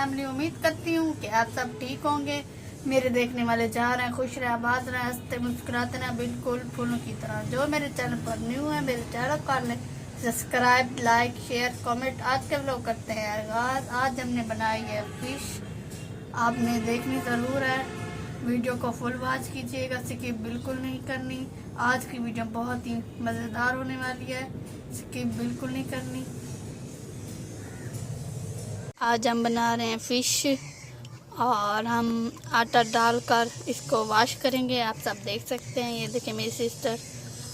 Family. उम्मीद करती हूँ कि आप सब ठीक होंगे। मेरे देखने वाले जहाँ रहें खुश रहें, आबाद रहें, हंसते मुस्कुराते रहें, बिल्कुल फूलों की तरह। जो मेरे चैनल पर न्यू है मेरे चैनल कर लें सब्सक्राइब, लाइक, शेयर, कमेंट। आज के लोग करते हैं आज हमने बनाई है फिश। आपने देखनी ज़रूर है, वीडियो को फुल वॉच कीजिएगा, स्किप बिल्कुल नहीं करनी। आज की वीडियो बहुत ही मज़ेदार होने वाली है, स्किप बिल्कुल नहीं करनी। आज हम बना रहे हैं फ़िश और हम आटा डालकर इसको वॉश करेंगे। आप सब देख सकते हैं, ये देखिए मेरी सिस्टर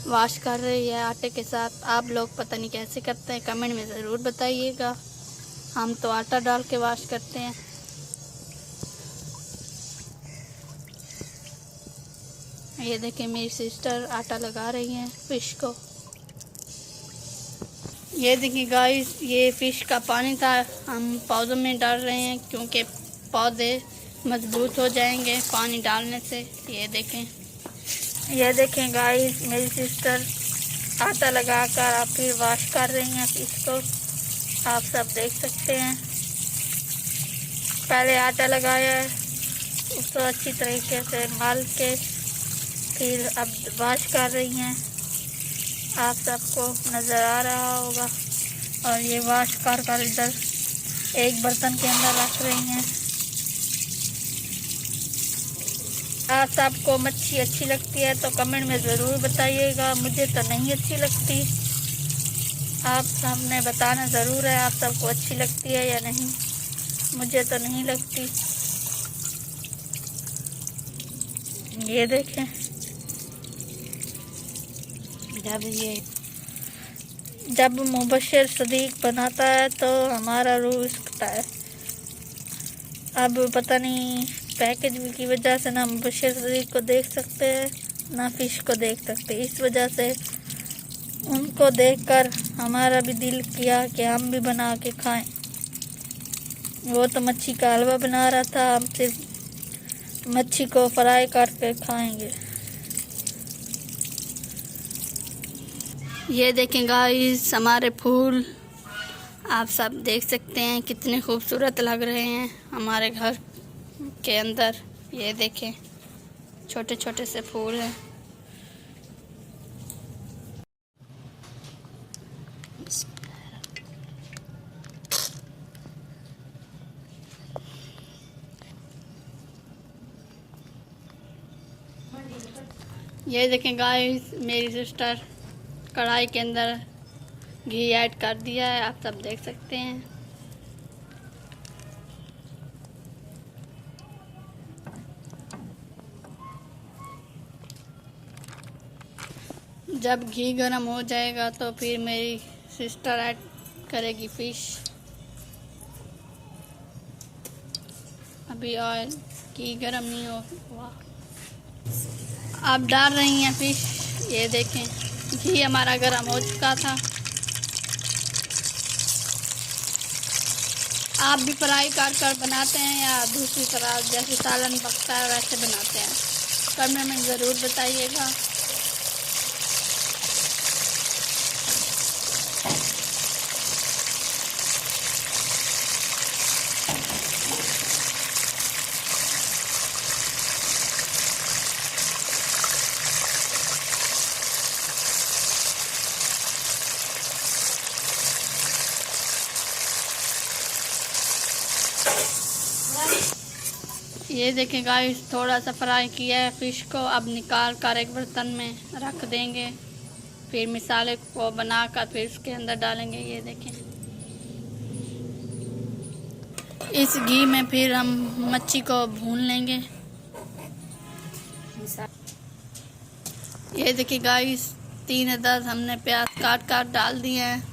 वॉश कर रही है आटे के साथ। आप लोग पता नहीं कैसे करते हैं, कमेंट में ज़रूर बताइएगा। हम तो आटा डाल के वॉश करते हैं। ये देखिए मेरी सिस्टर आटा लगा रही हैं फ़िश को। ये देखिए गाइस, ये फ़िश का पानी था, हम पौधों में डाल रहे हैं क्योंकि पौधे मजबूत हो जाएंगे पानी डालने से। ये देखें गाइस, मेरी सिस्टर आटा लगाकर फिर वॉश कर रही हैं फ़िश को। आप सब देख सकते हैं, पहले आटा लगाया है, उसको अच्छी तरीके से मल के फिर अब वॉश कर रही हैं। आप सबको नज़र आ रहा होगा। और ये वॉश कर इधर एक बर्तन के अंदर रख रही हैं। आप सबको मच्छी अच्छी लगती है तो कमेंट में ज़रूर बताइएगा। मुझे तो नहीं अच्छी लगती, आप सबने बताना ज़रूर है आप सबको अच्छी लगती है या नहीं। मुझे तो नहीं लगती। ये देखें, जब मुबशर सदीक बनाता है तो हमारा रूह इसकता है। अब पता नहीं पैकेज की वजह से ना मुबशर सदीक को देख सकते हैं ना फ़िश को देख सकते। इस वजह से उनको देखकर हमारा भी दिल किया कि हम भी बना के खाएं। वो तो मच्छी का हलवा बना रहा था, हम सिर्फ मच्छी को फ्राई करके खाएंगे। ये देखें गाइस, हमारे फूल आप सब देख सकते हैं कितने खूबसूरत लग रहे हैं हमारे घर के अंदर। ये देखें छोटे छोटे से फूल हैं। ये देखें गाइस, मेरी सिस्टर कढ़ाई के अंदर घी ऐड कर दिया है, आप सब देख सकते हैं। जब घी गर्म हो जाएगा तो फिर मेरी सिस्टर ऐड करेगी फ़िश। अभी ऑयल घी गर्म नहीं हुआ, आप डाल रही हैं फ़िश। ये देखें घी हमारा गर्म हो चुका था। आप भी फ्राई कर बनाते हैं या दूसरी तरह जैसे सालन पकता है वैसे बनाते हैं, कमेंट में ज़रूर बताइएगा। ये देखें गाइस, थोड़ा सा फ्राई किया है फ़िश को, अब निकाल कर एक बर्तन में रख देंगे। फिर मसाले को बनाकर फिर उसके अंदर डालेंगे। ये देखें, इस घी में फिर हम मच्छी को भून लेंगे। ये देखिए गाइस, 3 अदद हमने प्याज काट डाल दिए हैं।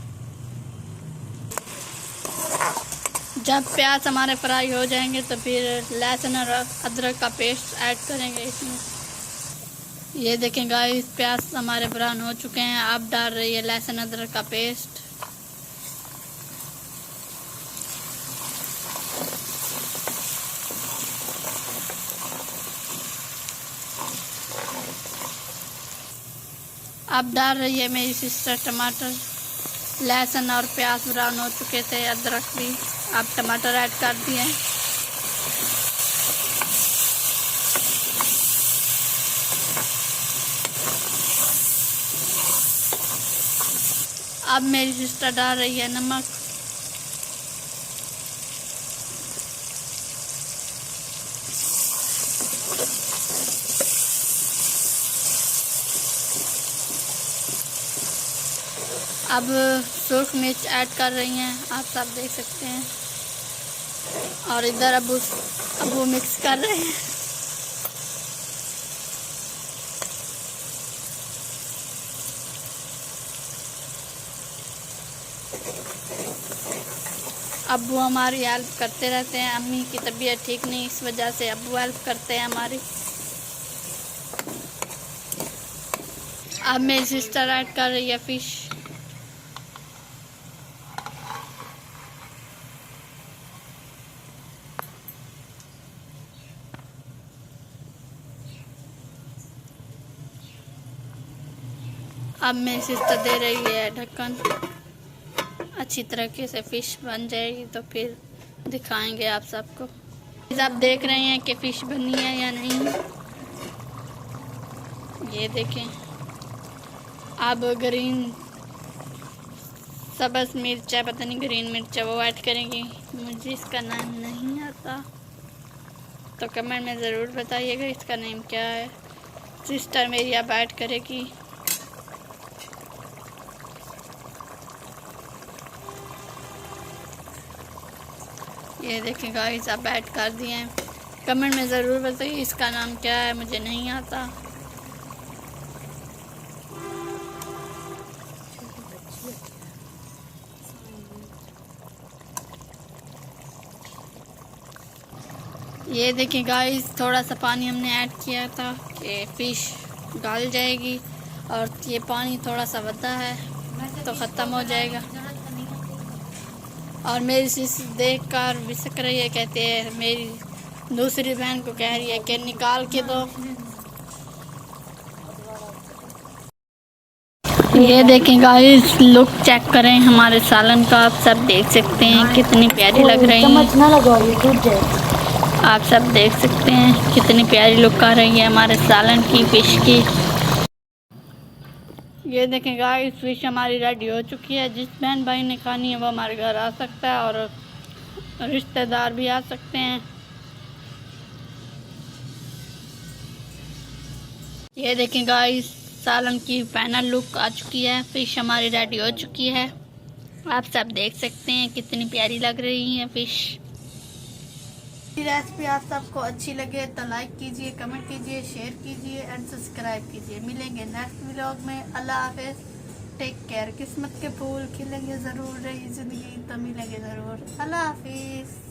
जब प्याज हमारे फ्राई हो जाएंगे तो फिर लहसुन और अदरक का पेस्ट ऐड करेंगे इसमें। ये देखें गाइस, प्याज हमारे ब्राउन हो चुके हैं। अब डाल रही है लहसुन अदरक का पेस्ट। अब डाल रही है मेरी सिस्टर टमाटर। लहसुन और प्याज ब्राउन हो चुके थे, अदरक भी, अब टमाटर ऐड कर दिए। अब मेरी सिस्टर डाल रही है नमक। अब सुर्ख मिर्च ऐड कर रही हैं, आप सब देख सकते हैं। और इधर अब वो मिक्स कर रहे हैं। अब वो हमारी हेल्प करते रहते हैं। अम्मी की तबीयत ठीक नहीं, इस वजह से अब वो हेल्प करते हैं हमारी। अब मेरी सिस्टर ऐड कर रही है फिश। अब मेरी सिस्टर दे रही है ढक्कन। अच्छी तरीके से फिश बन जाएगी तो फिर दिखाएंगे आप सबको। आप देख रहे हैं कि फिश बनी है या नहीं। ये देखें। अब ग्रीन सब्ज़ मिर्च है, पता नहीं ग्रीन मिर्च है, वो ऐड करेंगे। मुझे इसका नाम नहीं आता तो कमेंट में ज़रूर बताइएगा इसका नेम क्या है। सिस्टर मेरी अब ऐड करेगी। ये देखें गाइस, अब ऐड कर दिए हैं। कमेंट में ज़रूर बताइए इसका नाम क्या है, मुझे नहीं आता। ये देखें गाइस, थोड़ा सा पानी हमने ऐड किया था कि फ़िश गल जाएगी, और ये पानी थोड़ा सा बढ़ा है तो ख़त्म हो जाएगा। और मेरी सिस्टर देख कर विसक रही है, कहते हैं मेरी दूसरी बहन को कह रही है कि निकाल के दो। ये देखें गाइस, लुक चेक करें हमारे सालन का। आप सब देख सकते हैं कितनी प्यारी लग रही है। आप सब देख सकते हैं कितनी प्यारी लुक आ रही है हमारे सालन की, फिश की। ये देखें गाइस, फिश हमारी रेडी हो चुकी है। जिस बहन भाई ने खानी है वो हमारे घर आ सकता है, और रिश्तेदार भी आ सकते हैं। ये देखें गाइस, सालन की फाइनल लुक आ चुकी है। फिश हमारी रेडी हो चुकी है। आप सब देख सकते हैं कितनी प्यारी लग रही है फिश। रेसिपी आप सबको अच्छी लगे तो लाइक कीजिए, कमेंट कीजिए, शेयर कीजिए एंड सब्सक्राइब कीजिए। मिलेंगे नेक्स्ट व्लॉग में। अल्लाह हाफिज, टेक केयर। किस्मत के फूल खिलेंगे ज़रूर, रही ज़िंदगी तो मिलेंगे ज़रूर। अल्लाह हाफिज।